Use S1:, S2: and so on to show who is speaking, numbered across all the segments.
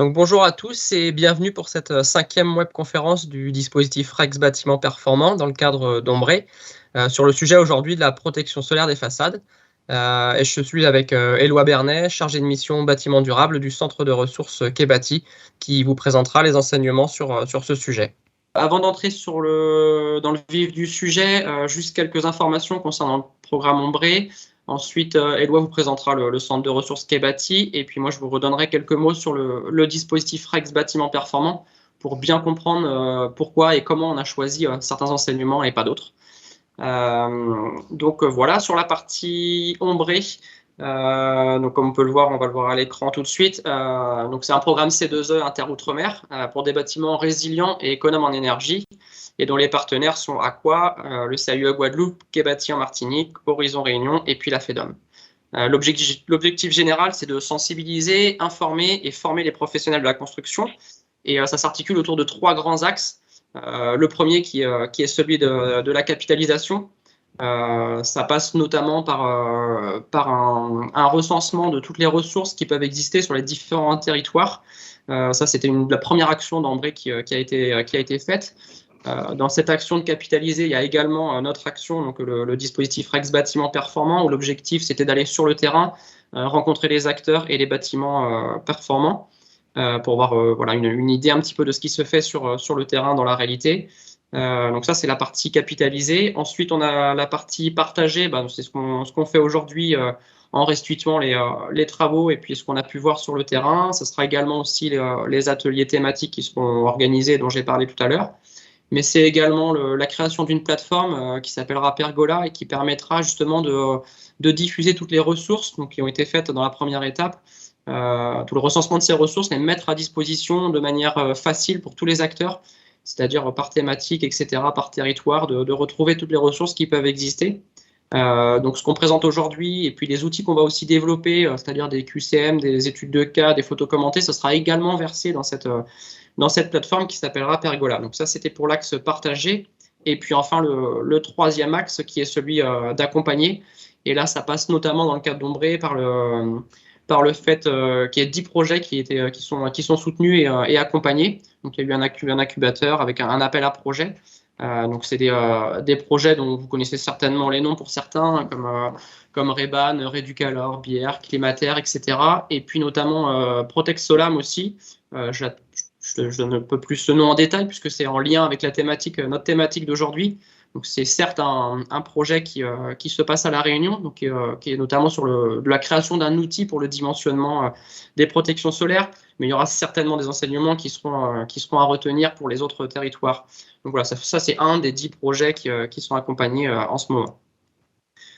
S1: Donc bonjour à tous et bienvenue pour cette 5e webconférence du dispositif Rex Bâtiment Performant dans le cadre d'Ombré sur le sujet aujourd'hui de la protection solaire des façades. Et je suis avec Éloi Bernet, chargé de mission bâtiment durable du centre de ressources Quai-Bâti, qui vous présentera les enseignements sur ce sujet. Avant d'entrer dans le vif du sujet, juste quelques informations concernant le programme Ombré. Ensuite, Éloi vous présentera le centre de ressources Quai-Bâti, et puis moi je vous redonnerai quelques mots sur le dispositif Rex Bâtiment Performant pour bien comprendre pourquoi et comment on a choisi certains enseignements et pas d'autres. Donc voilà, sur la partie Ombré, donc comme on peut le voir, on va le voir à l'écran tout de suite. Donc c'est un programme C2E inter-outre-mer pour des bâtiments résilients et économes en énergie, et dont les partenaires sont Aqua, le CAUE Guadeloupe, Quai-Bâti en Martinique, Horizon Réunion et puis la FEDOM. L'objectif général, c'est de sensibiliser, informer et former les professionnels de la construction, et ça s'articule autour de 3 grands axes. Le premier qui est celui de la capitalisation. Ça passe notamment par un recensement de toutes les ressources qui peuvent exister sur les différents territoires. Ça, c'était la première action d'Embré qui a été faite. Dans cette action de capitaliser, il y a également notre action, donc le dispositif Rex Bâtiment Performant, où l'objectif c'était d'aller sur le terrain, rencontrer les acteurs et les bâtiments performants, pour avoir voilà, une idée un petit peu de ce qui se fait sur le terrain dans la réalité. Donc ça, c'est la partie capitalisée. Ensuite, on a la partie partagée. C'est ce qu'on fait aujourd'hui en restituant les travaux et puis ce qu'on a pu voir sur le terrain. Ce sera également aussi les ateliers thématiques qui seront organisés, dont j'ai parlé tout à l'heure. Mais c'est également la création d'une plateforme qui s'appellera Pergola et qui permettra justement de diffuser toutes les ressources donc, qui ont été faites dans la première étape. Tout le recensement de ces ressources, les mettre à disposition de manière facile pour tous les acteurs, c'est-à-dire par thématique, etc., par territoire, de retrouver toutes les ressources qui peuvent exister. Donc ce qu'on présente aujourd'hui, et puis les outils qu'on va aussi développer, c'est-à-dire des QCM, des études de cas, des photos commentées, ça sera également versé dans cette plateforme qui s'appellera Pergola. Donc ça, c'était pour l'axe partagé. Et puis enfin, le troisième axe qui est celui d'accompagner. Et là, ça passe notamment dans le cadre d'Ombré par le fait qu'il y ait 10 projets qui sont soutenus et accompagnés. Donc, il y a eu un incubateur avec un appel à projets. Donc, c'est des projets dont vous connaissez certainement les noms pour certains, comme Reban, Reducalor, Bière, Climater, etc. Et puis notamment Protex Solam aussi. Je ne peux plus ce nom en détail puisque c'est en lien avec notre thématique d'aujourd'hui. Donc c'est certes un projet qui se passe à La Réunion, donc qui est notamment sur de la création d'un outil pour le dimensionnement des protections solaires, mais il y aura certainement des enseignements qui seront à retenir pour les autres territoires. Donc voilà, ça c'est un des 10 projets qui sont accompagnés en ce moment.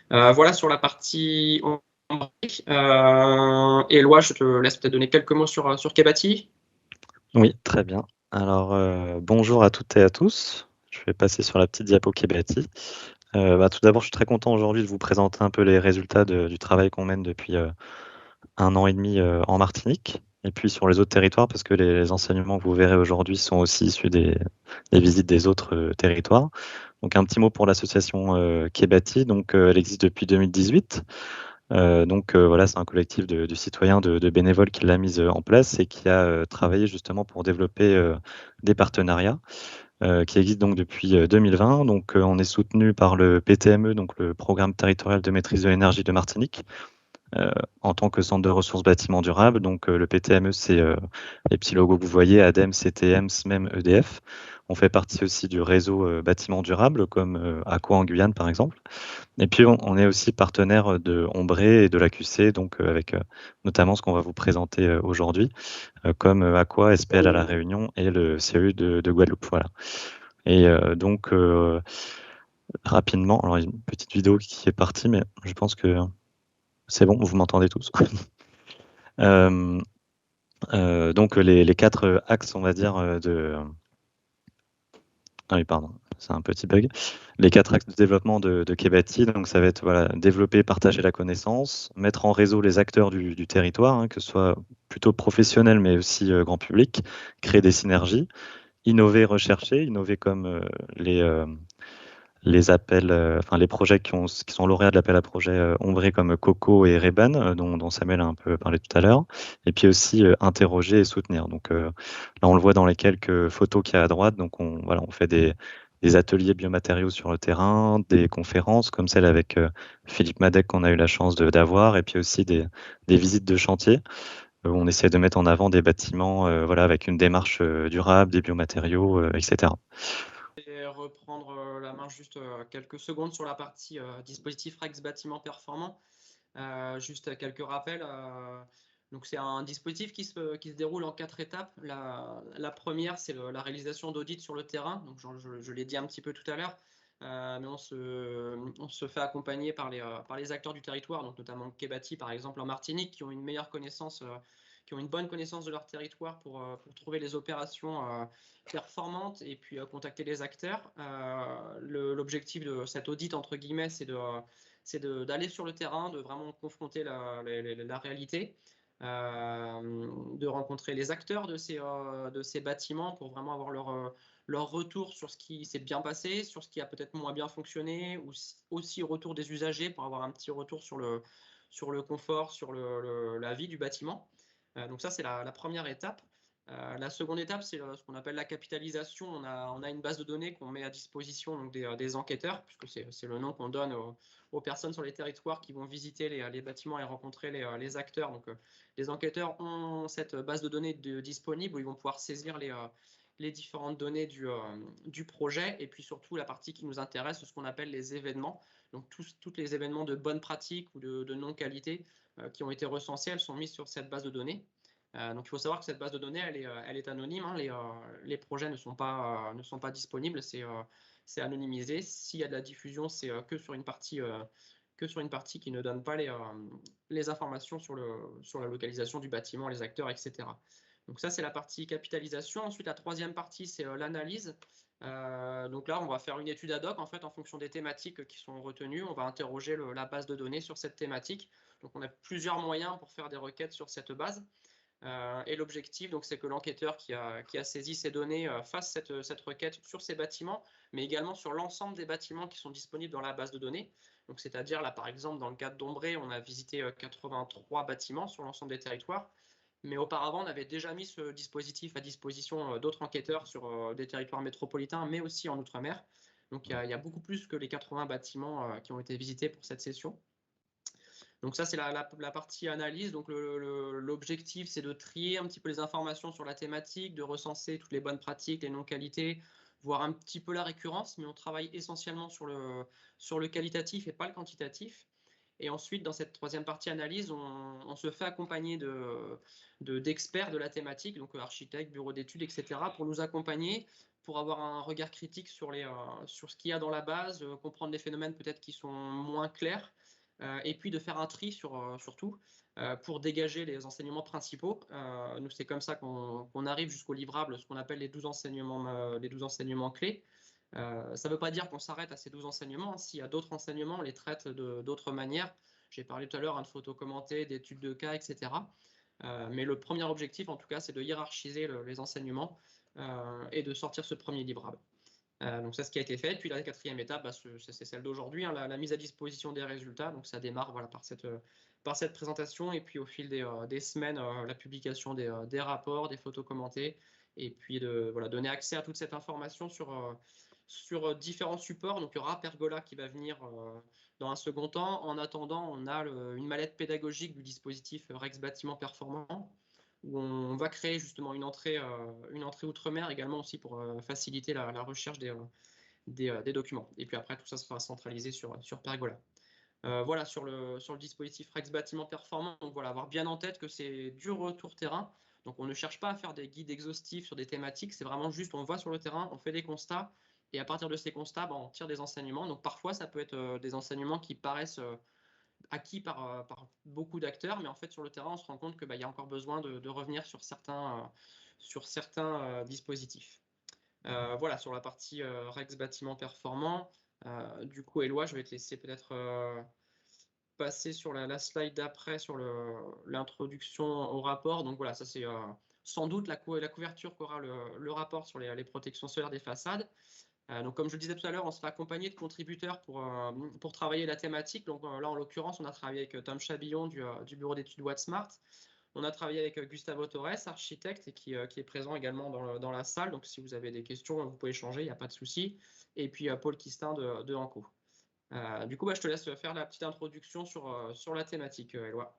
S1: Voilà sur la partie Éloi, je te laisse peut-être donner quelques mots sur Quai-Bâti.
S2: Oui, très bien. Alors, bonjour à toutes et à tous. Je vais passer sur la petite diapo Quai-Bâti. Tout d'abord, je suis très content aujourd'hui de vous présenter un peu les résultats du travail qu'on mène depuis 1 an et demi en Martinique, et puis sur les autres territoires, parce que les enseignements que vous verrez aujourd'hui sont aussi issus des visites des autres territoires. Donc, un petit mot pour l'association Quai-Bâti. Donc, elle existe depuis 2018. Voilà, c'est un collectif de citoyens, de bénévoles qui l'a mise en place et qui a travaillé justement pour développer des partenariats qui existent donc depuis 2020. Donc, on est soutenu par le PTME, donc le Programme territorial de maîtrise de l'énergie de Martinique, en tant que centre de ressources bâtiments durables. Donc, le PTME, c'est les petits logos que vous voyez, ADEME, CTM, SMEM, EDF. On fait partie aussi du réseau bâtiments durables, comme Aqua en Guyane, par exemple. Et puis, on est aussi partenaire de Ombré et de la QC, donc avec notamment ce qu'on va vous présenter aujourd'hui, comme Aqua, SPL à La Réunion et le CAUE de Guadeloupe. Voilà. Et rapidement, alors il y a une petite vidéo qui est partie, mais je pense que c'est bon, vous m'entendez tous. Donc, les 4 axes, on va dire, Ah oui, pardon, c'est un petit bug. Les 4 axes de développement de Quai-Bâti, donc ça va être voilà, développer, partager la connaissance, mettre en réseau les acteurs du territoire, que ce soit plutôt professionnel mais aussi grand public, créer des synergies, innover, rechercher, innover comme les appels, enfin les projets qui sont lauréats de l'appel à projet Ombré comme Coco et Reban, dont Samuel a un peu parlé tout à l'heure, et puis aussi interroger et soutenir. Donc là, on le voit dans les quelques photos qu'il y a à droite. Donc on fait des ateliers biomatériaux sur le terrain, des conférences comme celle avec Philippe Madec qu'on a eu la chance d'avoir, et puis aussi des visites de chantier où on essaie de mettre en avant des bâtiments voilà, avec une démarche durable, des biomatériaux, etc.
S1: Et reprendre la main juste quelques secondes sur la partie dispositif Rex bâtiment performant. Juste quelques rappels. Donc c'est un dispositif qui se déroule en 4 étapes. La première, c'est la réalisation d'audits sur le terrain. Donc je l'ai dit un petit peu tout à l'heure, mais on se fait accompagner par les acteurs du territoire, donc notamment Kebati par exemple en Martinique, qui ont une meilleure connaissance, qui ont une bonne connaissance de leur territoire pour trouver les opérations performantes et puis contacter les acteurs. L'objectif de cet audit, entre guillemets, c'est d'aller sur le terrain, de vraiment confronter la réalité, de rencontrer les acteurs de ces bâtiments pour vraiment avoir leur retour sur ce qui s'est bien passé, sur ce qui a peut-être moins bien fonctionné, ou aussi retour des usagers pour avoir un petit retour sur le confort, sur la vie du bâtiment. Donc ça, c'est la première étape. La seconde étape, c'est ce qu'on appelle la capitalisation. On a une base de données qu'on met à disposition donc des enquêteurs, puisque c'est le nom qu'on donne aux personnes sur les territoires qui vont visiter les bâtiments et rencontrer les acteurs. Donc, les enquêteurs ont cette base de données disponible où ils vont pouvoir saisir les différentes données du projet et puis surtout la partie qui nous intéresse, ce qu'on appelle les événements. Donc, tous les événements de bonne pratique ou de non-qualité qui ont été recensés, elles sont mises sur cette base de données. Donc il faut savoir que cette base de données, elle est anonyme, hein. Les projets ne sont pas disponibles, c'est anonymisé. S'il y a de la diffusion, c'est que sur une partie qui ne donne pas les informations sur la localisation du bâtiment, les acteurs, etc. Donc ça, c'est la partie capitalisation. Ensuite, la troisième partie, c'est l'analyse. Donc là, on va faire une étude ad hoc en fait en fonction des thématiques qui sont retenues. On va interroger la base de données sur cette thématique. Donc on a plusieurs moyens pour faire des requêtes sur cette base. Et l'objectif, donc, c'est que l'enquêteur qui a saisi ces données fasse cette requête sur ces bâtiments, mais également sur l'ensemble des bâtiments qui sont disponibles dans la base de données. Donc, c'est-à-dire, là, par exemple, dans le cadre d'Ombré, on a visité 83 bâtiments sur l'ensemble des territoires. Mais auparavant, on avait déjà mis ce dispositif à disposition d'autres enquêteurs sur des territoires métropolitains, mais aussi en Outre-mer. Donc, il y a beaucoup plus que les 80 bâtiments qui ont été visités pour cette session. Donc ça, c'est la partie analyse. Donc l'objectif, c'est de trier un petit peu les informations sur la thématique, de recenser toutes les bonnes pratiques, les non-qualités, voir un petit peu la récurrence, mais on travaille essentiellement sur le qualitatif et pas le quantitatif. Et ensuite, dans cette troisième partie analyse, on se fait accompagner d'experts de la thématique, donc architectes, bureaux d'études, etc., pour nous accompagner, pour avoir un regard critique sur ce qu'il y a dans la base, comprendre les phénomènes peut-être qui sont moins clairs, et puis de faire un tri surtout pour dégager les enseignements principaux. Nous, c'est comme ça qu'on arrive jusqu'au livrable, ce qu'on appelle les 12 enseignements clés. Ça ne veut pas dire qu'on s'arrête à ces 12 enseignements. S'il y a d'autres enseignements, on les traite d'autres manières. J'ai parlé tout à l'heure de photos commentées, d'études de cas, etc. Mais le premier objectif, en tout cas, c'est de hiérarchiser les enseignements et de sortir ce premier livrable. Donc c'est ce qui a été fait. Puis la quatrième étape, c'est celle d'aujourd'hui, hein, la mise à disposition des résultats. Donc ça démarre voilà, par cette présentation et puis au fil des semaines, la publication des rapports, des photos commentées et puis de donner accès à toute cette information sur différents supports. Donc il y aura Pergola qui va venir dans un second temps. En attendant, on a une mallette pédagogique du dispositif Rex Bâtiment Performant, où on va créer justement une entrée outre-mer également aussi pour faciliter la recherche des documents. Et puis après, tout ça sera centralisé sur Pergola. Voilà, sur le dispositif Rex Bâtiment Performant, donc voilà, avoir bien en tête que c'est du retour terrain. Donc on ne cherche pas à faire des guides exhaustifs sur des thématiques, c'est vraiment juste on va sur le terrain, on fait des constats, et à partir de ces constats, on tire des enseignements. Donc parfois, ça peut être des enseignements qui paraissent acquis par beaucoup d'acteurs, mais en fait sur le terrain, on se rend compte qu'il y a encore besoin de revenir sur certains dispositifs. Voilà, sur la partie Rex Bâtiment Performant. Du coup, Éloi, je vais te laisser peut-être passer sur la slide d'après, sur l'introduction au rapport. Donc voilà, ça c'est sans doute la couverture qu'aura le rapport sur les protections solaires des façades. Donc, comme je le disais tout à l'heure, on sera accompagné de contributeurs pour travailler la thématique. Donc, là, en l'occurrence, on a travaillé avec Tom Chabillon du bureau d'études WattSmart. On a travaillé avec Gustavo Torres, architecte, et qui est présent également dans la salle. Donc, si vous avez des questions, vous pouvez échanger, il n'y a pas de souci. Et puis, Paul Quistin de Anco. Du coup, je te laisse faire la petite introduction sur la thématique, Éloi.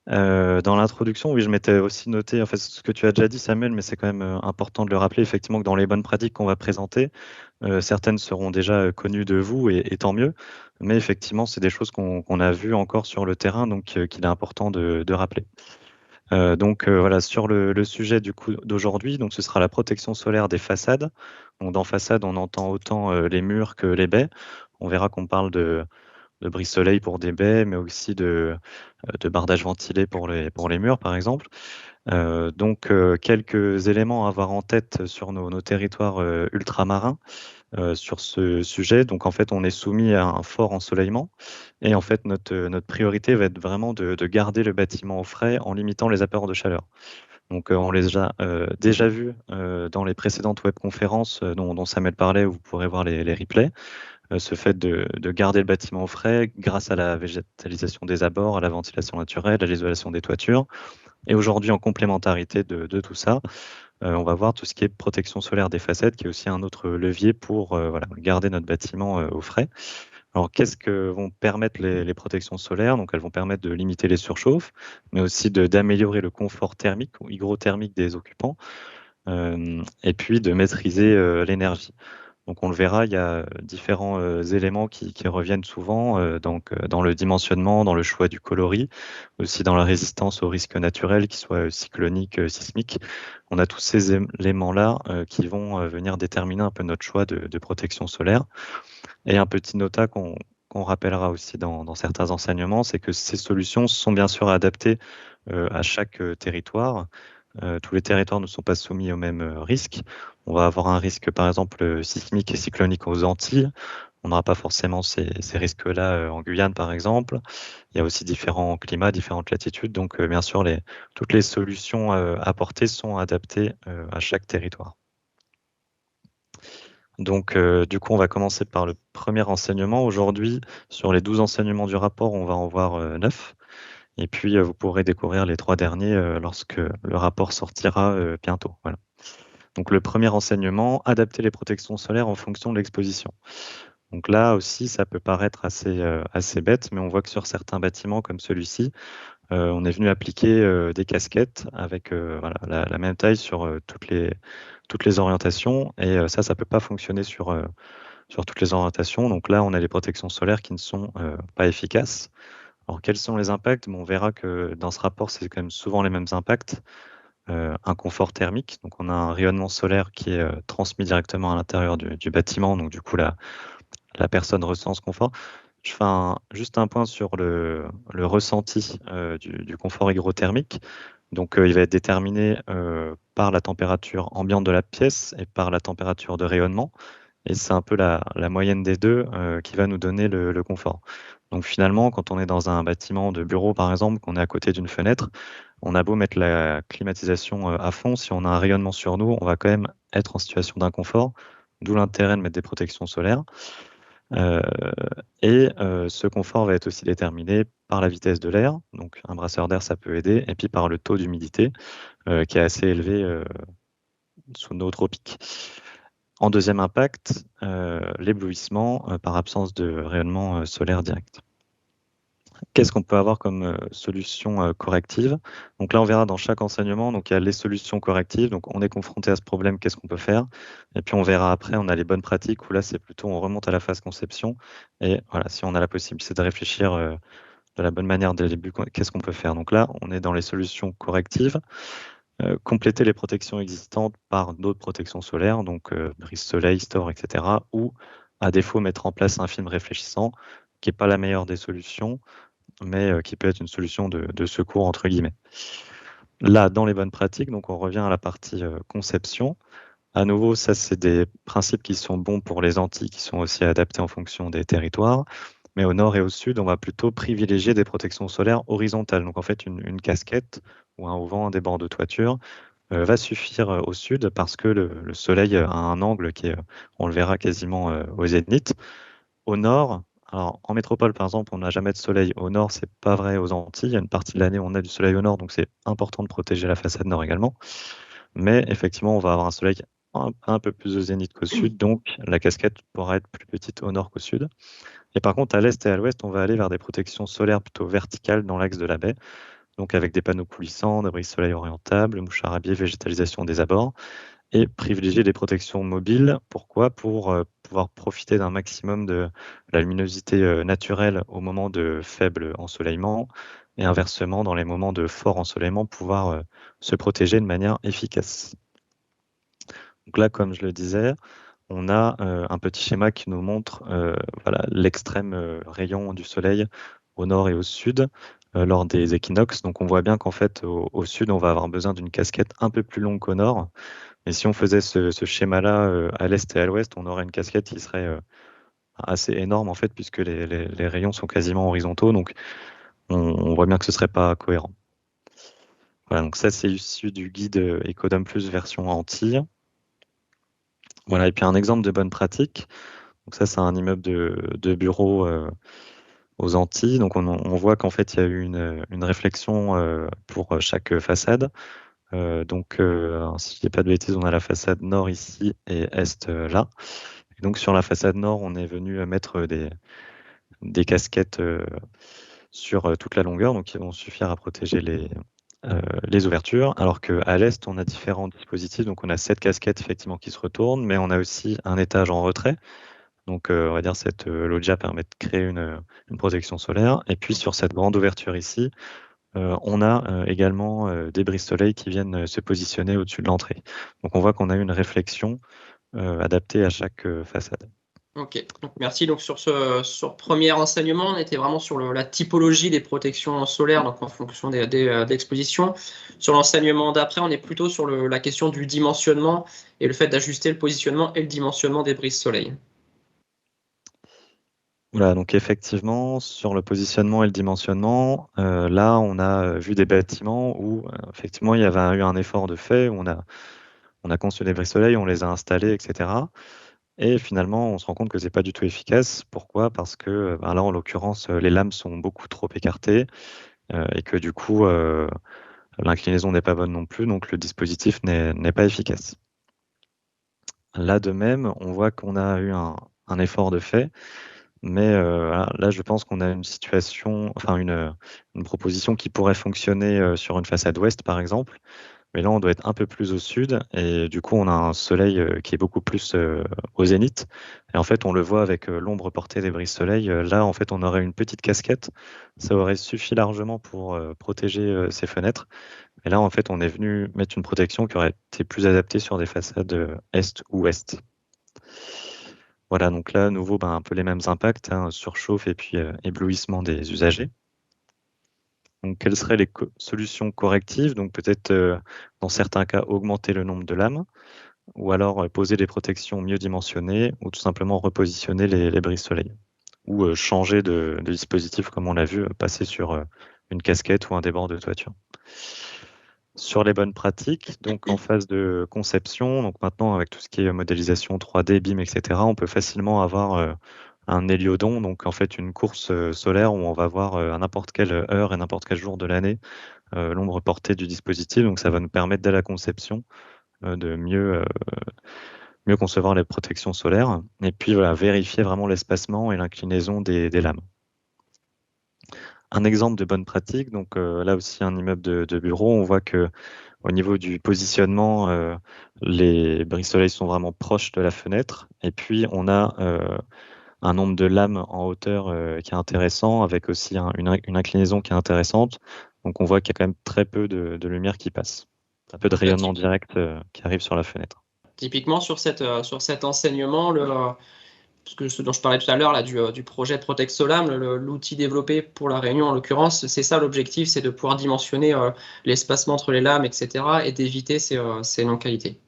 S2: Dans l'introduction, oui, je m'étais aussi noté, en fait, ce que tu as déjà dit, Samuel, mais c'est quand même important de le rappeler, effectivement, que dans les bonnes pratiques qu'on va présenter, certaines seront déjà connues de vous et tant mieux, mais effectivement, c'est des choses qu'on a vues encore sur le terrain, donc qu'il est important de rappeler. Voilà, sur le sujet du coup d'aujourd'hui, donc ce sera la protection solaire des façades. Donc, dans façade, on entend autant les murs que les baies. On verra qu'on parle de brise-soleil pour des baies, mais aussi de bardage ventilé pour les murs, par exemple. Quelques éléments à avoir en tête sur nos territoires ultramarins sur ce sujet. Donc, en fait, on est soumis à un fort ensoleillement et en fait, notre priorité va être vraiment de garder le bâtiment au frais en limitant les apports de chaleur. Donc, on les a déjà vus dans les précédentes webconférences dont Samuel parlait, où vous pourrez voir les replays. Ce fait de garder le bâtiment au frais grâce à la végétalisation des abords, à la ventilation naturelle, à l'isolation des toitures. Et aujourd'hui, en complémentarité de tout ça, on va voir tout ce qui est protection solaire des façades, qui est aussi un autre levier pour voilà, garder notre bâtiment au frais. Alors, qu'est-ce que vont permettre les protections solaires? Donc, elles vont permettre de limiter les surchauffes, mais aussi d'améliorer le confort thermique ou hygrothermique des occupants, et puis de maîtriser l'énergie. Donc on le verra, il y a différents éléments qui reviennnent souvent, dans le dimensionnement, dans le choix du coloris, aussi dans la résistance aux risques naturels, qu'ils soient cycloniques, sismiques. On a tous ces éléments-là qui vont venir déterminer un peu notre choix de protection solaire. Et un petit nota qu'on rappellera aussi dans certains enseignements, c'est que ces solutions sont bien sûr adaptées à chaque territoire. Tous les territoires ne sont pas soumis aux mêmes risques. On va avoir un risque, par exemple, sismique et cyclonique aux Antilles. On n'aura pas forcément ces risques-là en Guyane, par exemple. Il y a aussi différents climats, différentes latitudes. Donc, bien sûr, toutes les solutions apportées sont adaptées à chaque territoire. Donc, du coup, on va commencer par le premier enseignement. Aujourd'hui, sur les 12 enseignements du rapport, on va en voir 9. Et puis, vous pourrez découvrir les 3 derniers lorsque le rapport sortira bientôt. Voilà. Donc, le premier enseignement, adapter les protections solaires en fonction de l'exposition. Donc là aussi, ça peut paraître assez bête, mais on voit que sur certains bâtiments comme celui-ci, on est venu appliquer des casquettes avec voilà, la même taille sur toutes les orientations. Et ça peut pas fonctionner sur toutes les orientations. Donc là, on a les protections solaires qui ne sont pas efficaces. Alors, quels sont les impacts? On verra que dans ce rapport, c'est quand même souvent les mêmes impacts. Un confort thermique, donc on a un rayonnement solaire qui est transmis directement à l'intérieur du bâtiment, donc du coup la personne ressent ce confort. Je fais juste un point sur le ressenti du confort hygrothermique. Donc il va être déterminé par la température ambiante de la pièce et par la température de rayonnement. Et c'est un peu la moyenne des deux qui va nous donner le confort. Donc finalement, quand on est dans un bâtiment de bureau, par exemple, qu'on est à côté d'une fenêtre, on a beau mettre la climatisation à fond, si on a un rayonnement sur nous, on va quand même être en situation d'inconfort, d'où l'intérêt de mettre des protections solaires. Ce confort va être aussi déterminé par la vitesse de l'air, donc un brasseur d'air, ça peut aider, et puis par le taux d'humidité qui est assez élevé sous nos tropiques. En deuxième impact, l'éblouissement par absence de rayonnement solaire direct. Qu'est-ce qu'on peut avoir comme solution corrective? Donc là, on verra dans chaque enseignement, donc il y a les solutions correctives, donc on est confronté à ce problème, qu'est-ce qu'on peut faire? Et puis on verra après, on a les bonnes pratiques, où là, c'est plutôt, on remonte à la phase conception, et voilà, si on a la possibilité de réfléchir de la bonne manière dès le début, qu'est-ce qu'on peut faire? Donc là, on est dans les solutions correctives. Compléter les protections existantes par d'autres protections solaires, donc brise-soleil, store, etc. Ou, à défaut, mettre en place un film réfléchissant, qui n'est pas la meilleure des solutions, mais qui peut être une solution de secours, entre guillemets. Là, dans les bonnes pratiques, donc on revient à la partie conception. À nouveau, ça, c'est des principes qui sont bons pour les Antilles, qui sont aussi adaptés en fonction des territoires. Mais au nord et au sud, on va plutôt privilégier des protections solaires horizontales. Donc en fait, une casquette ou un auvent, des bords de toiture va suffire au sud parce que le soleil a un angle qui est, on le verra quasiment au zénith. Au nord, alors en métropole par exemple, on n'a jamais de soleil au nord, c'est pas vrai aux Antilles. Il y a une partie de l'année où on a du soleil au nord, donc c'est important de protéger la façade nord également. Mais effectivement, on va avoir un soleil un peu plus au zénith qu'au sud, donc la casquette pourra être plus petite au nord qu'au sud. Et par contre, à l'est et à l'ouest, on va aller vers des protections solaires plutôt verticales dans l'axe de la baie, donc avec des panneaux coulissants, des brise-soleil orientables, mouchards à biais, végétalisation des abords, et privilégier des protections mobiles. Pourquoi? Pour pouvoir profiter d'un maximum de la luminosité naturelle au moment de faible ensoleillement, et inversement, dans les moments de fort ensoleillement, pouvoir se protéger de manière efficace. Donc là, comme je le disais, on a un petit schéma qui nous montre voilà, l'extrême rayon du soleil au nord et au sud lors des équinoxes. Donc on voit bien qu'en fait, au sud, on va avoir besoin d'une casquette un peu plus longue qu'au nord. Et si on faisait ce schéma-là à l'est et à l'ouest, on aurait une casquette qui serait assez énorme en fait, puisque les rayons sont quasiment horizontaux. Donc on voit bien que ce serait pas cohérent. Voilà, donc ça c'est issu du guide Ecodome Plus version Antilles. Voilà, et puis un exemple de bonne pratique. Donc ça c'est un immeuble de bureau aux Antilles. Donc on voit qu'en fait il y a eu une réflexion pour chaque façade. Donc si je dis pas de bêtises, on a la façade nord ici et est là. Et donc sur la façade nord, on est venu mettre des casquettes sur toute la longueur, donc qui vont suffire à protéger les ouvertures, alors qu'à l'est, on a différents dispositifs. Donc on a 7 casquettes effectivement qui se retournent, mais on a aussi un étage en retrait. Donc on va dire cette loggia permet de créer une protection solaire. Et puis sur cette grande ouverture ici, on a également des brises-soleil qui viennent se positionner au-dessus de l'entrée. Donc on voit qu'on a une réflexion adaptée à chaque façade.
S1: Ok, donc merci. Donc sur ce premier enseignement, on était vraiment sur la typologie des protections solaires, donc en fonction des expositions. Sur l'enseignement d'après, on est plutôt sur la question du dimensionnement et le fait d'ajuster le positionnement et le dimensionnement des brises soleil.
S2: Voilà, donc effectivement, sur le positionnement et le dimensionnement, là, on a vu des bâtiments où effectivement il y avait eu un effort de fait, où on a conçu des brises-soleil, on les a installés, etc. Et finalement, on se rend compte que c'est pas du tout efficace. Pourquoi? Parce que ben là, en l'occurrence, les lames sont beaucoup trop écartées et que du coup, l'inclinaison n'est pas bonne non plus, donc le dispositif n'est pas efficace. Là, de même, on voit qu'on a eu un effort de fait. Mais voilà, là, je pense qu'on a une situation, enfin une proposition qui pourrait fonctionner sur une façade ouest, par exemple. Mais là, on doit être un peu plus au sud et du coup, on a un soleil qui est beaucoup plus au zénith. Et en fait, on le voit avec l'ombre portée des brises-soleil. Là, en fait, on aurait une petite casquette. Ça aurait suffi largement pour protéger ces fenêtres. Et là, en fait, on est venu mettre une protection qui aurait été plus adaptée sur des façades est ou ouest. Voilà, donc là, à nouveau, ben, un peu les mêmes impacts, hein, surchauffe et puis éblouissement des usagers. Donc, quelles seraient les solutions correctives? Donc, peut-être, dans certains cas, augmenter le nombre de lames, ou alors poser des protections mieux dimensionnées, ou tout simplement repositionner les brises-soleil, ou changer de dispositif, comme on l'a vu, passer sur une casquette ou un débord de toiture. Sur les bonnes pratiques, donc en phase de conception, donc maintenant avec tout ce qui est modélisation 3D, BIM, etc., on peut facilement avoir un héliodon, donc en fait une course solaire où on va voir à n'importe quelle heure et n'importe quel jour de l'année l'ombre portée du dispositif. Donc ça va nous permettre dès la conception de mieux concevoir les protections solaires et puis voilà, vérifier vraiment l'espacement et l'inclinaison des lames. Un exemple de bonne pratique, donc là aussi un immeuble de bureau, on voit que au niveau du positionnement, les brises-soleil sont vraiment proches de la fenêtre. Et puis, on a un nombre de lames en hauteur qui est intéressant, avec aussi une inclinaison qui est intéressante. Donc, on voit qu'il y a quand même très peu de lumière qui passe. Un peu de rayonnement direct qui arrive sur la fenêtre.
S1: Typiquement, sur cet enseignement, ce dont je parlais tout à l'heure, du projet Protect Solam, l'outil développé pour la Réunion en l'occurrence, c'est ça l'objectif, c'est de pouvoir dimensionner l'espacement entre les lames, etc., et d'éviter ces non-qualités.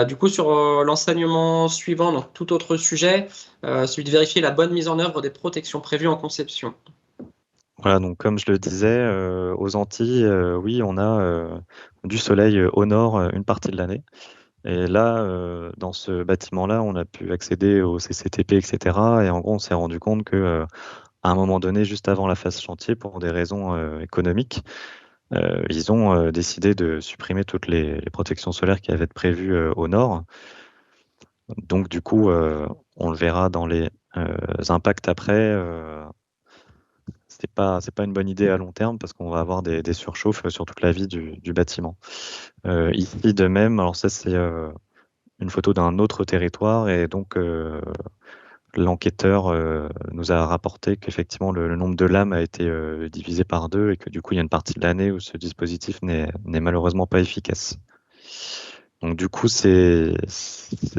S1: Du coup, sur l'enseignement suivant, donc tout autre sujet, celui de vérifier la bonne mise en œuvre des protections prévues en conception.
S2: Voilà, donc comme je le disais, aux Antilles, oui, on a du soleil au nord une partie de l'année. Et là, dans ce bâtiment-là, on a pu accéder au CCTP, etc. Et en gros, on s'est rendu compte que, à un moment donné, juste avant la phase chantier, pour des raisons économiques, ils ont décidé de supprimer toutes les protections solaires qui avaient été prévues au nord. Donc, du coup, on le verra dans les impacts après. C'est pas une bonne idée à long terme parce qu'on va avoir des surchauffes sur toute la vie du bâtiment. Ici, de même, alors ça, c'est une photo d'un autre territoire et donc l'enquêteur nous a rapporté qu'effectivement le nombre de lames a été divisé par deux et que du coup il y a une partie de l'année où ce dispositif n'est malheureusement pas efficace. Donc du coup ces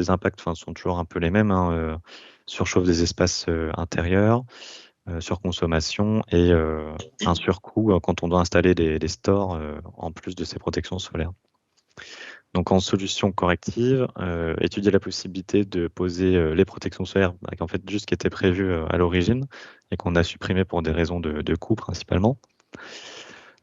S2: impacts sont toujours un peu les mêmes, hein, surchauffe des espaces intérieurs, surconsommation et un surcoût quand on doit installer des stores en plus de ces protections solaires. Donc en solution corrective, étudier la possibilité de poser les protections solaires avec en fait juste ce qui était prévu à l'origine et qu'on a supprimé pour des raisons de coût principalement.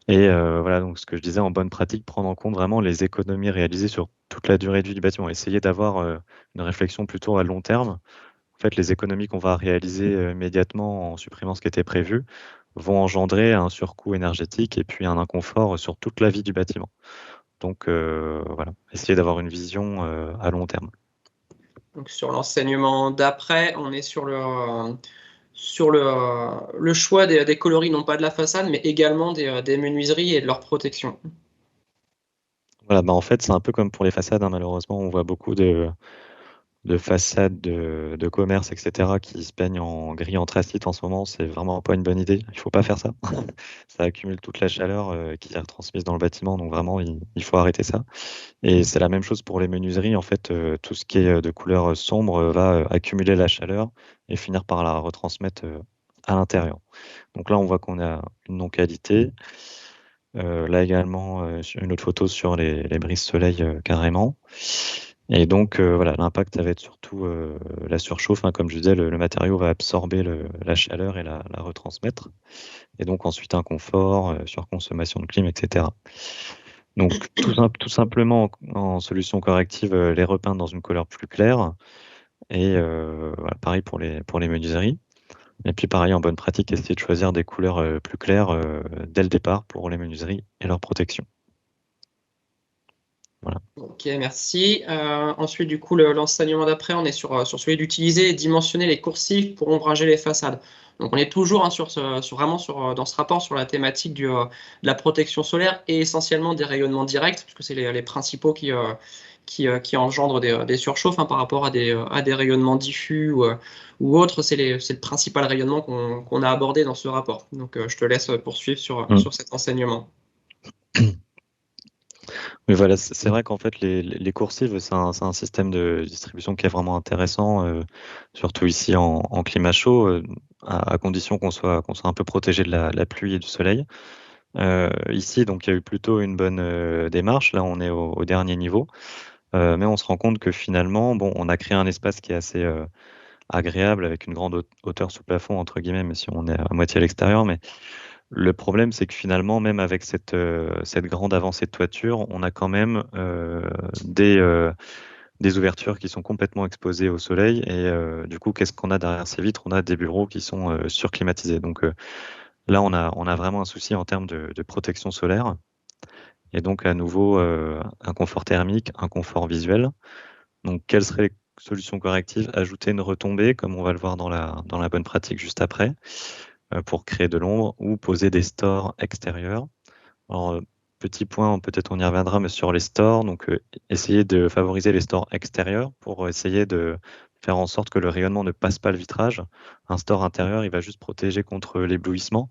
S2: Et voilà, donc ce que je disais en bonne pratique, prendre en compte vraiment les économies réalisées sur toute la durée de vie du bâtiment. Essayer d'avoir une réflexion plutôt à long terme. En fait, les économies qu'on va réaliser immédiatement en supprimant ce qui était prévu vont engendrer un surcoût énergétique et puis un inconfort sur toute la vie du bâtiment. Donc voilà, essayer d'avoir une vision à long terme.
S1: Donc sur l'enseignement d'après, on est sur le choix des coloris, non pas de la façade, mais également des menuiseries et de leur protection.
S2: Voilà, bah en fait, c'est un peu comme pour les façades, hein, malheureusement, on voit beaucoup de façades de commerce, etc., qui se peignent en gris anthracite en ce moment. C'est vraiment pas une bonne idée. Il faut pas faire ça. Ça accumule toute la chaleur qui est retransmise dans le bâtiment, donc vraiment, il faut arrêter ça. Et c'est la même chose pour les menuiseries. En fait, tout ce qui est de couleur sombre va accumuler la chaleur et finir par la retransmettre à l'intérieur. Donc là, on voit qu'on a une non-qualité. Là également, une autre photo sur les brises-soleil carrément. Et donc, voilà, l'impact, ça va être surtout la surchauffe, hein. Comme je disais, le matériau va absorber la chaleur et la retransmettre. Et donc, ensuite, un confort, surconsommation de clim, etc. Donc, tout simplement, en solution corrective, les repeindre dans une couleur plus claire. Et voilà, pareil pour les menuiseries. Et puis pareil, en bonne pratique, essayer de choisir des couleurs plus claires dès le départ pour les menuiseries et leur protection. Voilà.
S1: Ok, merci. Ensuite, du coup, l'enseignement d'après, on est sur celui d'utiliser et dimensionner les coursives pour ombrager les façades. Donc, on est toujours hein, dans ce rapport sur la thématique de la protection solaire et essentiellement des rayonnements directs, puisque c'est les principaux qui engendrent des surchauffes hein, par rapport à des rayonnements diffus ou autres. C'est le principal rayonnement qu'on a abordé dans ce rapport. Donc, je te laisse poursuivre sur cet enseignement.
S2: Mais voilà, c'est vrai qu'en fait, les coursives, c'est un système de distribution qui est vraiment intéressant, surtout ici en climat chaud, à condition qu'on soit un peu protégé de la pluie et du soleil. Ici, donc, il y a eu plutôt une bonne démarche. Là, on est au dernier niveau. Mais on se rend compte que finalement, bon, on a créé un espace qui est assez agréable avec une grande hauteur sous plafond, entre guillemets, mais si on est à moitié à l'extérieur. Mais le problème, c'est que finalement, même avec cette grande avancée de toiture, on a quand même des ouvertures qui sont complètement exposées au soleil. Et du coup, qu'est-ce qu'on a derrière ces vitres? On a des bureaux qui sont surclimatisés. Donc là, on a vraiment un souci en termes de protection solaire. Et donc, à nouveau, un confort thermique, un confort visuel. Donc, quelles seraient les solutions correctives? Ajouter une retombée, comme on va le voir dans la bonne pratique juste après, pour créer de l'ombre, ou poser des stores extérieurs. Alors, petit point, peut-être on y reviendra, mais sur les stores, donc essayer de favoriser les stores extérieurs pour essayer de faire en sorte que le rayonnement ne passe pas le vitrage. Un store intérieur, il va juste protéger contre l'éblouissement,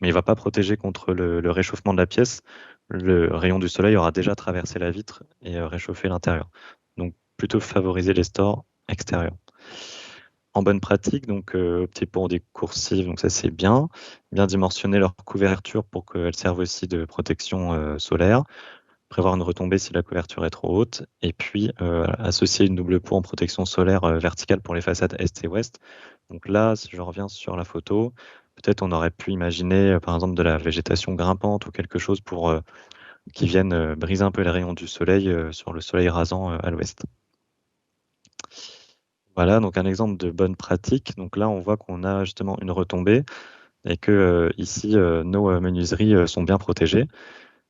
S2: mais il ne va pas protéger contre le réchauffement de la pièce. Le rayon du soleil aura déjà traversé la vitre et réchauffé l'intérieur. Donc, plutôt favoriser les stores extérieurs. En bonne pratique, donc opter pour des coursives, donc ça c'est bien. Bien dimensionner leur couverture pour qu'elles servent aussi de protection solaire. Prévoir une retombée si la couverture est trop haute. Et puis associer une double peau en protection solaire verticale pour les façades est et ouest. Donc là, si je reviens sur la photo, peut-être on aurait pu imaginer, par exemple, de la végétation grimpante ou quelque chose pour qui vienne briser un peu les rayons du soleil sur le soleil rasant à l'ouest. Voilà, donc un exemple de bonne pratique. Donc là, on voit qu'on a justement une retombée et que ici, nos menuiseries sont bien protégées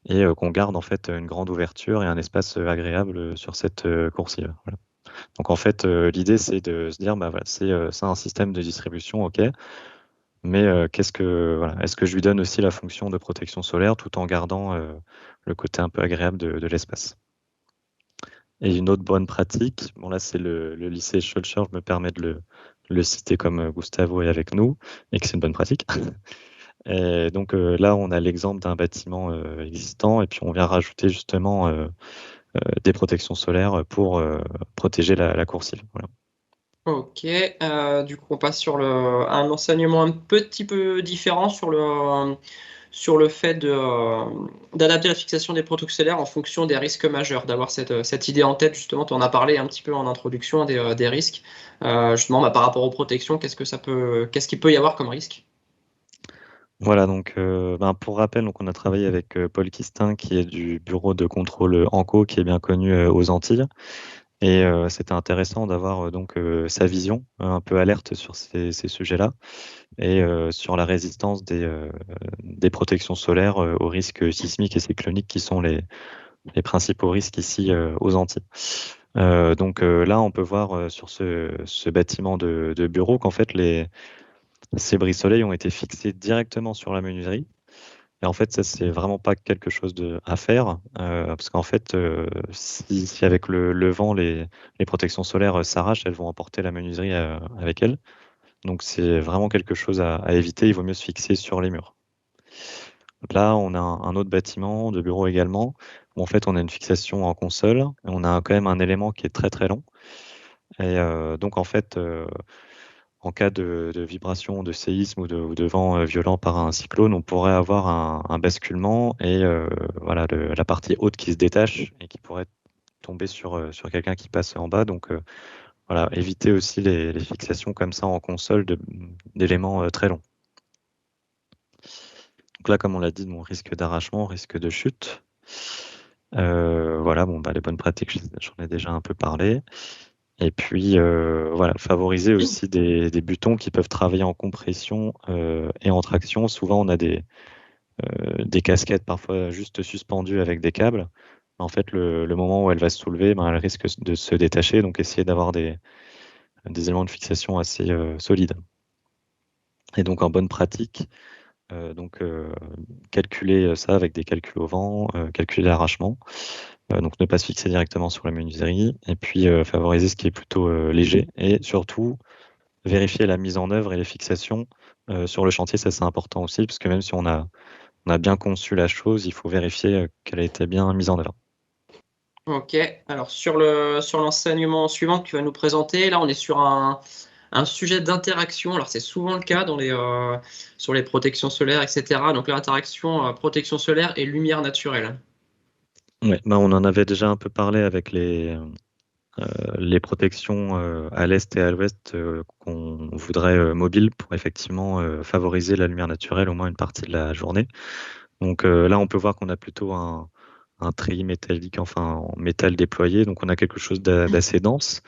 S2: et qu'on garde en fait une grande ouverture et un espace agréable sur cette coursive. Voilà. Donc en fait, l'idée c'est de se dire, bah voilà, c'est un système de distribution, ok, mais voilà, est-ce que je lui donne aussi la fonction de protection solaire tout en gardant le côté un peu agréable de l'espace. Et une autre bonne pratique, bon là c'est le lycée Schulcher, je me permets de le citer comme Gustavo est avec nous et que c'est une bonne pratique. Et donc là on a l'exemple d'un bâtiment existant et puis on vient rajouter justement des protections solaires pour protéger la coursive. Voilà.
S1: Ok, du coup on passe sur un enseignement un petit peu différent sur le fait d'adapter la fixation des protoxélaires en fonction des risques majeurs, d'avoir cette idée en tête, justement, tu en as parlé un petit peu en introduction des risques. Justement, bah, par rapport aux protections, qu'est-ce qu'il peut y avoir comme risque?
S2: Voilà, donc pour rappel, donc on a travaillé avec Paul Quistin, qui est du bureau de contrôle ANCO, qui est bien connu aux Antilles. Et c'était intéressant d'avoir donc sa vision un peu alerte sur ces sujets-là et sur la résistance des protections solaires aux risques sismiques et cycloniques qui sont les principaux risques ici aux Antilles. Donc là, on peut voir sur ce bâtiment de bureau qu'en fait, ces brise-soleil ont été fixés directement sur la menuiserie. Et en fait, ça, c'est vraiment pas quelque chose à faire, parce qu'en fait, si avec le vent, les protections solaires s'arrachent, elles vont emporter la menuiserie avec elles. Donc, c'est vraiment quelque chose à éviter. Il vaut mieux se fixer sur les murs. Là, on a un autre bâtiment de bureau également, où en fait, on a une fixation en console. Et on a quand même un élément qui est très très long. Et donc, en fait, en cas de vibration, de séisme ou de vent violent par un cyclone, on pourrait avoir un basculement et voilà, la partie haute qui se détache et qui pourrait tomber sur quelqu'un qui passe en bas. Donc voilà, éviter aussi les fixations comme ça en console d'éléments très longs. Donc là, comme on l'a dit, mon risque d'arrachement, risque de chute. Voilà, bon, les bonnes pratiques, j'en ai déjà un peu parlé. Et puis, voilà, favoriser aussi des butons qui peuvent travailler en compression et en traction. Souvent, on a des casquettes parfois juste suspendues avec des câbles. En fait, le moment où elle va se soulever, elle risque de se détacher. Donc, essayer d'avoir des éléments de fixation assez solides. Et donc, en bonne pratique, calculer ça avec des calculs au vent, calculer l'arrachement. Donc ne pas se fixer directement sur la menuiserie et puis favoriser ce qui est plutôt léger et surtout vérifier la mise en œuvre et les fixations sur le chantier. Ça c'est important aussi parce que même si on a bien conçu la chose, il faut vérifier qu'elle a été bien mise en œuvre.
S1: Ok, alors sur l'enseignement suivant que tu vas nous présenter, là on est sur un sujet d'interaction. Alors c'est souvent le cas sur les protections solaires, etc. Donc l'interaction protection solaire et lumière naturelle.
S2: Ouais, on en avait déjà un peu parlé avec les protections à l'est et à l'ouest qu'on voudrait mobiles pour effectivement favoriser la lumière naturelle au moins une partie de la journée. Donc là, on peut voir qu'on a plutôt un treillis métallique, enfin en métal déployé, donc on a quelque chose d'assez dense.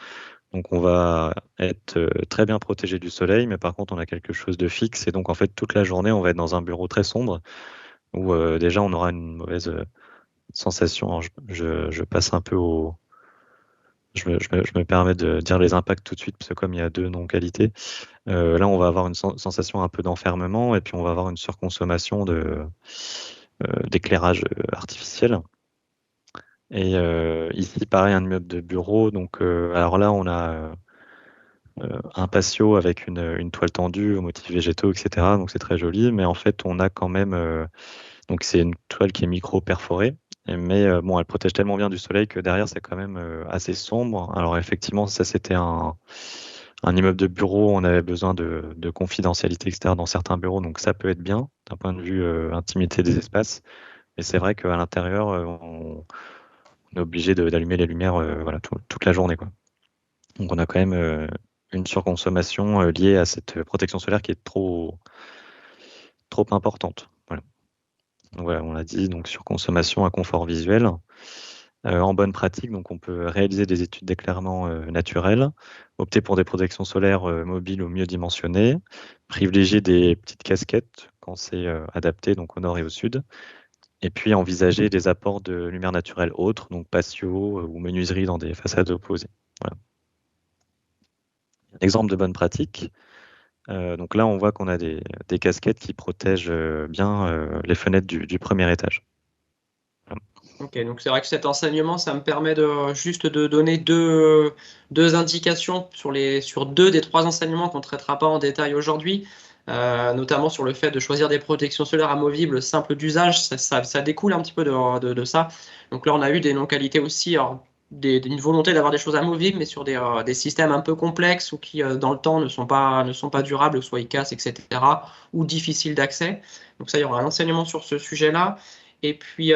S2: Donc on va être très bien protégé du soleil, mais par contre on a quelque chose de fixe et donc en fait toute la journée on va être dans un bureau très sombre où déjà on aura une mauvaise sensation. Alors, je passe un peu je me permets de dire les impacts tout de suite parce que comme il y a deux non-qualités, là on va avoir une sensation un peu d'enfermement et puis on va avoir une surconsommation d'éclairage artificiel. Et ici, pareil, un immeuble de bureau. Donc, alors là, on a un patio avec une toile tendue aux motifs végétaux, etc. Donc, c'est très joli. Mais en fait, on a quand même. Donc, c'est une toile qui est micro-perforée. Mais bon, elle protège tellement bien du soleil que derrière, c'est quand même assez sombre. Alors, effectivement, ça, c'était un immeuble de bureau. On avait besoin de confidentialité, etc. dans certains bureaux. Donc, ça peut être bien d'un point de vue intimité des espaces. Mais c'est vrai qu'à l'intérieur, on est obligé d'allumer les lumières voilà, toute la journée, quoi. Donc on a quand même une surconsommation liée à cette protection solaire qui est trop, trop importante. Voilà. Donc voilà, on l'a dit, donc surconsommation à confort visuel. En bonne pratique, donc on peut réaliser des études d'éclairement naturel, opter pour des protections solaires mobiles ou mieux dimensionnées, privilégier des petites casquettes quand c'est adapté, donc au nord et au sud, et puis envisager des apports de lumière naturelle autres, donc patio ou menuiserie dans des façades opposées. Voilà. Exemple de bonne pratique. Donc là, on voit qu'on a des casquettes qui protègent bien les fenêtres du premier étage. Voilà.
S1: Ok, donc c'est vrai que cet enseignement, ça me permet juste de donner deux indications sur deux des trois enseignements qu'on ne traitera pas en détail aujourd'hui, notamment sur le fait de choisir des protections solaires amovibles simples d'usage. Ça découle un petit peu de ça. Donc là, on a eu des non-qualités aussi, alors, une volonté d'avoir des choses amovibles, mais sur des systèmes un peu complexes ou qui, dans le temps, ne sont pas durables, soit ils cassent, etc., ou difficiles d'accès. Donc ça, il y aura un enseignement sur ce sujet-là. Et puis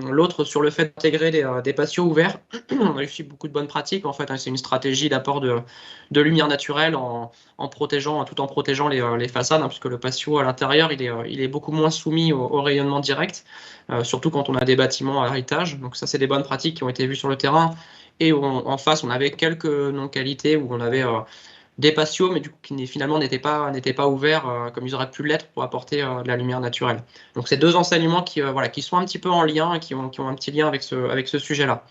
S1: l'autre sur le fait d'intégrer des patios ouverts. On a aussi beaucoup de bonnes pratiques. En fait, hein, c'est une stratégie d'apport de lumière naturelle tout en protégeant les façades, hein, puisque le patio à l'intérieur, il est beaucoup moins soumis au rayonnement direct, surtout quand on a des bâtiments à étage. Donc ça, c'est des bonnes pratiques qui ont été vues sur le terrain. Et en face, on avait quelques non-qualités où on avait des patios, mais du coup qui finalement n'étaient pas ouverts comme ils auraient pu l'être pour apporter de la lumière naturelle. Donc c'est deux enseignements voilà, qui sont un petit peu en lien, qui ont un petit lien avec ce sujet-là,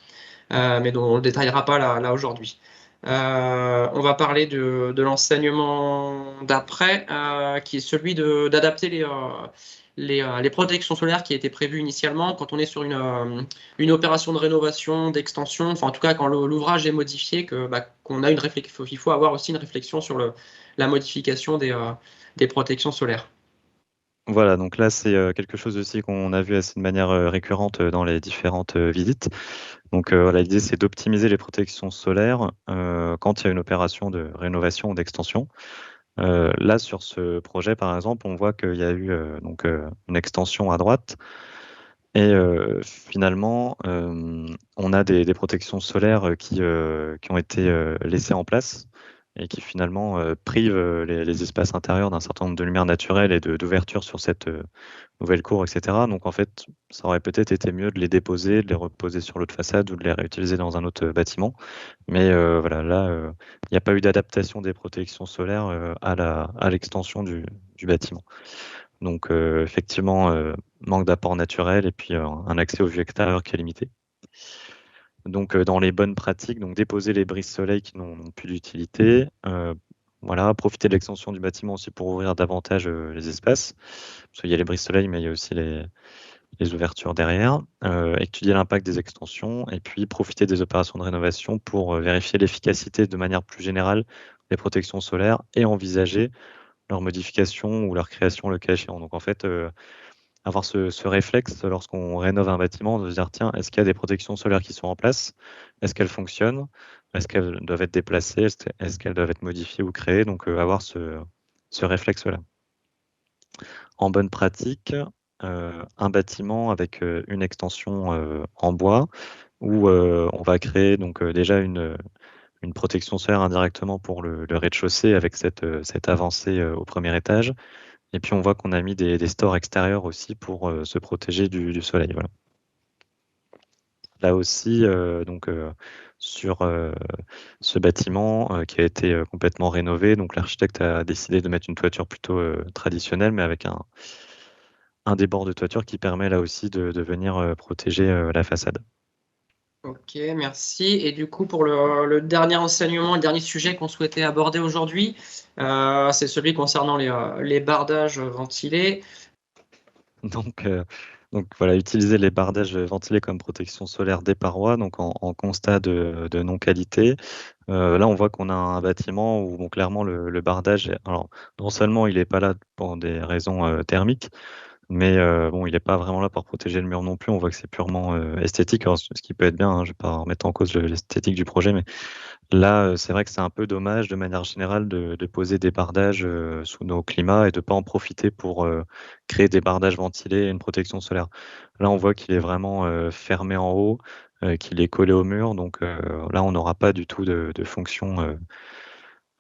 S1: mais dont on ne le détaillera pas là aujourd'hui. On va parler de l'enseignement d'après, qui est celui d'adapter les protections solaires qui étaient prévues initialement quand on est sur une opération de rénovation, d'extension, enfin en tout cas quand l'ouvrage est modifié, qu'on a une réflexion, il faut avoir aussi une réflexion sur la modification des protections solaires.
S2: Voilà, donc là, c'est quelque chose aussi qu'on a vu assez de manière récurrente dans les différentes visites. Donc voilà, l'idée, c'est d'optimiser les protections solaires quand il y a une opération de rénovation ou d'extension. Là, sur ce projet, par exemple, on voit qu'il y a eu une extension à droite. Et finalement, on a des protections solaires qui ont été laissées en place et qui finalement privent les espaces intérieurs d'un certain nombre de lumières naturelles et d'ouverture sur cette nouvelle cour, etc. Donc en fait, ça aurait peut-être été mieux de les déposer, de les reposer sur l'autre façade ou de les réutiliser dans un autre bâtiment. Mais voilà, là, il n'y a pas eu d'adaptation des protections solaires à l'extension du bâtiment. Donc effectivement, manque d'apport naturel et puis un accès aux vues extérieures qui est limité. Donc dans les bonnes pratiques, donc déposer les brises-soleil qui n'ont plus d'utilité. Voilà, profiter de l'extension du bâtiment aussi pour ouvrir davantage les espaces. Parce qu'il y a les brises-soleil, mais il y a aussi les ouvertures derrière. Étudier l'impact des extensions et puis profiter des opérations de rénovation pour vérifier l'efficacité de manière plus générale des protections solaires et envisager leur modification ou leur création le cas échéant. Donc en fait, avoir ce réflexe lorsqu'on rénove un bâtiment, de se dire, tiens, est-ce qu'il y a des protections solaires qui sont en place? Est-ce qu'elles fonctionnent? Est-ce qu'elles doivent être déplacées? Est-ce qu'elles doivent être modifiées ou créées? Donc avoir ce réflexe-là. En bonne pratique, un bâtiment avec une extension en bois où on va créer donc déjà une protection solaire indirectement pour le rez-de-chaussée avec cette avancée au premier étage. Et puis on voit qu'on a mis des stores extérieurs aussi pour se protéger du soleil. Voilà. Là aussi, sur ce bâtiment qui a été complètement rénové, donc l'architecte a décidé de mettre une toiture plutôt traditionnelle, mais avec un débord de toiture qui permet là aussi de venir protéger la façade.
S1: Ok, merci. Et du coup, pour le dernier enseignement, le dernier sujet qu'on souhaitait aborder aujourd'hui, c'est celui concernant les bardages ventilés.
S2: Donc, donc voilà, utiliser les bardages ventilés comme protection solaire des parois, donc en constat de non-qualité. Là, on voit qu'on a un bâtiment où bon, clairement le bardage, alors non seulement il n'est pas là pour des raisons thermiques, mais bon, il n'est pas vraiment là pour protéger le mur non plus. On voit que c'est purement esthétique, alors, ce qui peut être bien. Hein, je ne vais pas remettre en cause l'esthétique du projet, mais là, c'est vrai que c'est un peu dommage de manière générale de poser des bardages sous nos climats et de ne pas en profiter pour créer des bardages ventilés et une protection solaire. Là, on voit qu'il est vraiment fermé en haut, qu'il est collé au mur, donc là, on n'aura pas du tout de fonction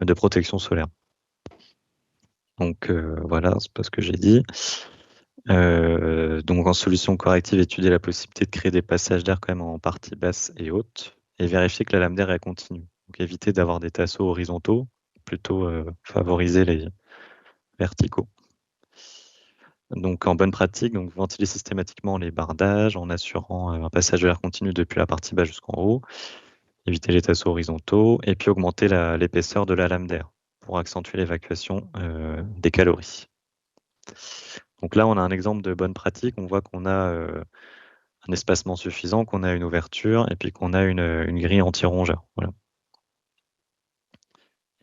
S2: de protection solaire. Donc voilà, c'est pas ce que j'ai dit. Donc en solution corrective, étudier la possibilité de créer des passages d'air quand même en partie basse et haute, et vérifier que la lame d'air est continue. Donc éviter d'avoir des tasseaux horizontaux, plutôt favoriser les verticaux. Donc en bonne pratique, donc ventiler systématiquement les bardages en assurant un passage de l'air continu depuis la partie basse jusqu'en haut, éviter les tasseaux horizontaux, et puis augmenter l'épaisseur de la lame d'air pour accentuer l'évacuation des calories. Donc là, on a un exemple de bonne pratique. On voit qu'on a un espacement suffisant, qu'on a une ouverture et puis qu'on a une grille anti-rongeur. Voilà.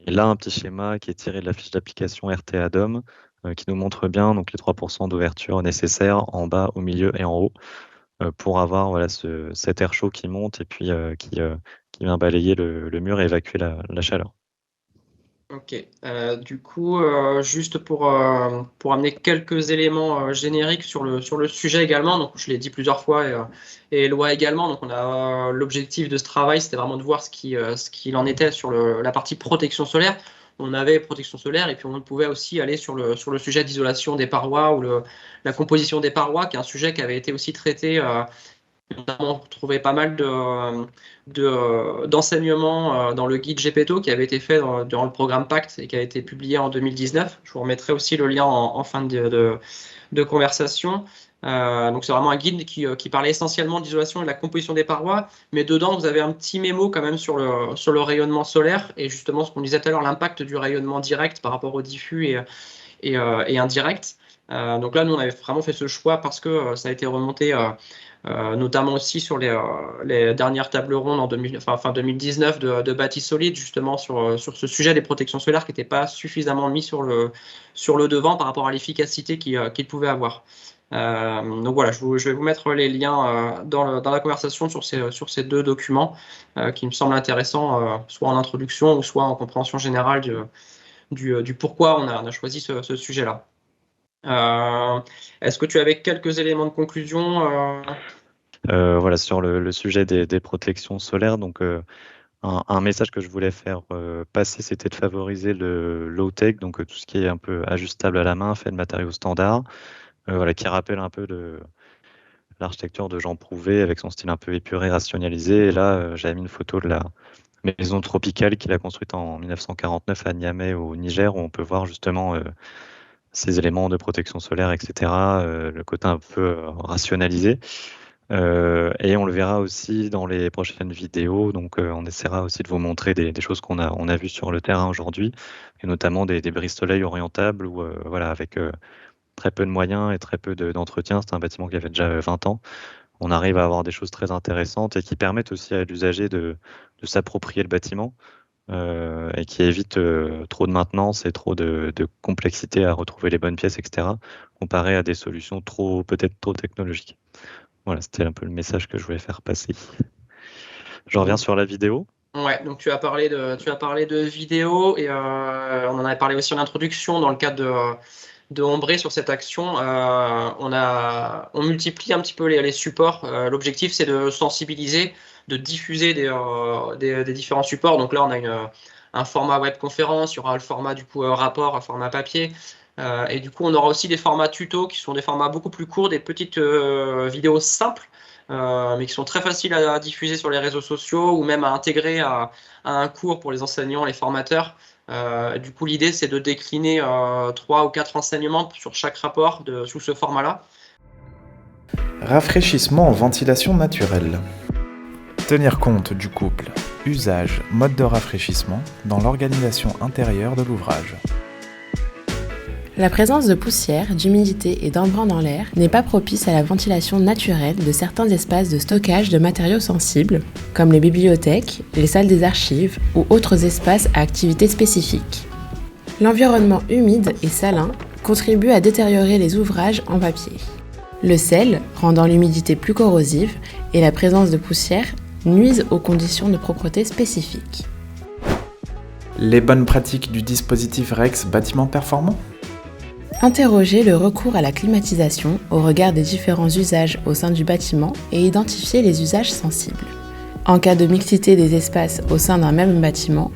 S2: Et là, un petit schéma qui est tiré de la fiche d'application RTA DOM qui nous montre bien donc, les 3% d'ouverture nécessaires en bas, au milieu et en haut pour avoir voilà, cet air chaud qui monte et puis qui vient balayer le mur et évacuer la chaleur.
S1: Ok. Du coup, juste pour amener quelques éléments génériques sur le sujet également, donc je l'ai dit plusieurs fois et Eloi également, donc on a l'objectif de ce travail, c'était vraiment de voir ce qu'il en était sur la partie protection solaire. On avait protection solaire et puis on pouvait aussi aller sur le sujet d'isolation des parois ou la composition des parois, qui est un sujet qui avait été aussi traité. On retrouvait pas mal d'enseignements dans le guide GPTO qui avait été fait durant le programme Pacte et qui a été publié en 2019. Je vous remettrai aussi le lien en fin de conversation. Donc c'est vraiment un guide qui parlait essentiellement d'isolation et de la composition des parois, mais dedans vous avez un petit mémo quand même sur le rayonnement solaire et justement ce qu'on disait tout à l'heure, l'impact du rayonnement direct par rapport au diffus et indirect. Donc là, nous, on avait vraiment fait ce choix parce que ça a été remonté notamment aussi sur les dernières tables rondes en fin 2019 de Bâti Solide, justement sur ce sujet des protections solaires qui n'étaient pas suffisamment mis sur le devant par rapport à l'efficacité qu'ils pouvaient avoir. Donc voilà, je vais vous mettre les liens dans la conversation sur ces deux documents qui me semblent intéressants, soit en introduction ou soit en compréhension générale du pourquoi on a choisi ce sujet-là. Est-ce que tu avais quelques éléments de conclusion
S2: Voilà, sur le sujet des protections solaires. Donc, un message que je voulais faire passer, c'était de favoriser le low-tech, donc tout ce qui est un peu ajustable à la main, fait de matériaux standards, voilà, qui rappelle un peu l'architecture de Jean Prouvé avec son style un peu épuré, rationalisé. Et là, j'avais mis une photo de la maison tropicale qu'il a construite en 1949 à Niamey au Niger, où on peut voir justement ces éléments de protection solaire, etc., le côté un peu rationalisé. Et on le verra aussi dans les prochaines vidéos. Donc, on essaiera aussi de vous montrer des choses qu'on a vues sur le terrain aujourd'hui, et notamment des brise-soleil orientables où, voilà, avec très peu de moyens et très peu d'entretien, c'est un bâtiment qui avait déjà 20 ans. On arrive à avoir des choses très intéressantes et qui permettent aussi à l'usager de s'approprier le bâtiment et qui évitent trop de maintenance et trop de complexité à retrouver les bonnes pièces, etc., comparé à des solutions peut-être trop technologiques. Voilà, c'était un peu le message que je voulais faire passer. Je reviens sur la vidéo.
S1: Ouais, donc tu as parlé de vidéo et on en avait parlé aussi en introduction dans le cadre de Ombré sur cette action. On multiplie un petit peu les supports. L'objectif, c'est de sensibiliser, de diffuser des différents supports. Donc là, on a un format webconférence, il y aura le format du coup rapport, un format papier. Et du coup, on aura aussi des formats tutos qui sont des formats beaucoup plus courts, des petites vidéos simples, mais qui sont très faciles à diffuser sur les réseaux sociaux ou même à intégrer à un cours pour les enseignants, les formateurs. Du coup, l'idée, c'est de décliner 3 ou 4 enseignements sur chaque rapport sous ce format-là.
S3: Rafraîchissement en ventilation naturelle. Tenir compte du couple usage, mode de rafraîchissement dans l'organisation intérieure de l'ouvrage.
S4: La présence de poussière, d'humidité et d'embrun dans l'air n'est pas propice à la ventilation naturelle de certains espaces de stockage de matériaux sensibles, comme les bibliothèques, les salles des archives ou autres espaces à activité spécifique. L'environnement humide et salin contribue à détériorer les ouvrages en papier. Le sel, rendant l'humidité plus corrosive, et la présence de poussière nuisent aux conditions de propreté spécifiques.
S3: Les bonnes pratiques du dispositif REX bâtiment performant.
S4: Interroger le recours à la climatisation au regard des différents usages au sein du bâtiment et identifier les usages sensibles. En cas de mixité des espaces au sein d'un même bâtiment,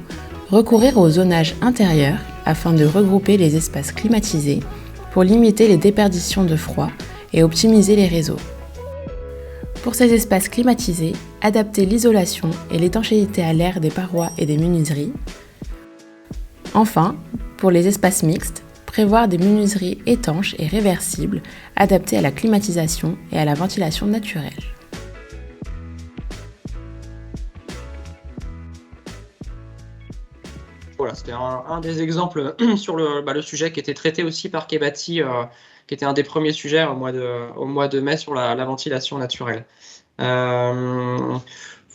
S4: recourir au zonage intérieur afin de regrouper les espaces climatisés pour limiter les déperditions de froid et optimiser les réseaux. Pour ces espaces climatisés, adapter l'isolation et l'étanchéité à l'air des parois et des menuiseries. Enfin, pour les espaces mixtes, prévoir des menuiseries étanches et réversibles adaptées à la climatisation et à la ventilation naturelle.
S1: Voilà, c'était un des exemples sur le sujet qui était traité aussi par Kebati, qui était un des premiers sujets au mois de mai sur la ventilation naturelle.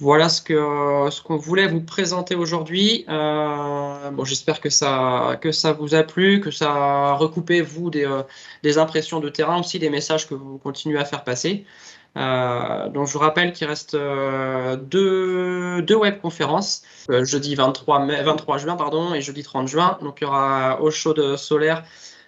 S1: Voilà ce qu'on voulait vous présenter aujourd'hui. J'espère que ça vous a plu, que ça a recoupé, vous, des impressions de terrain, aussi des messages que vous continuez à faire passer. Donc je vous rappelle qu'il reste deux webconférences, jeudi 23 juin et jeudi 30 juin. Donc il y aura Eau chaude solaire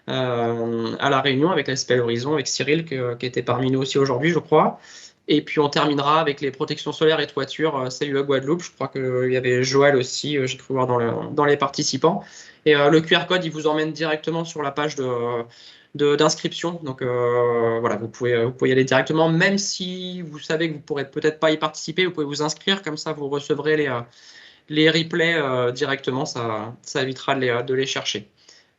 S1: à La Réunion avec la SPL Horizon, avec Cyril qui était parmi nous aussi aujourd'hui, je crois. Et puis on terminera avec les protections solaires et toitures, CUE Guadeloupe. Je crois qu'il y avait Joël aussi, j'ai cru voir dans les participants. Et le QR code, il vous emmène directement sur la page d'inscription. Donc voilà, vous pouvez y aller directement, même si vous savez que vous ne pourrez peut-être pas y participer, vous pouvez vous inscrire, comme ça vous recevrez les replays directement, ça évitera de les chercher.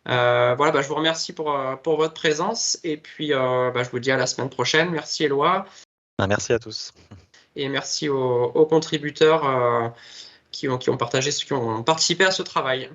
S1: Voilà, je vous remercie pour votre présence, et puis je vous dis à la semaine prochaine. Merci Éloi.
S2: Merci à tous.
S1: Et merci aux contributeurs qui ont participé à ce travail.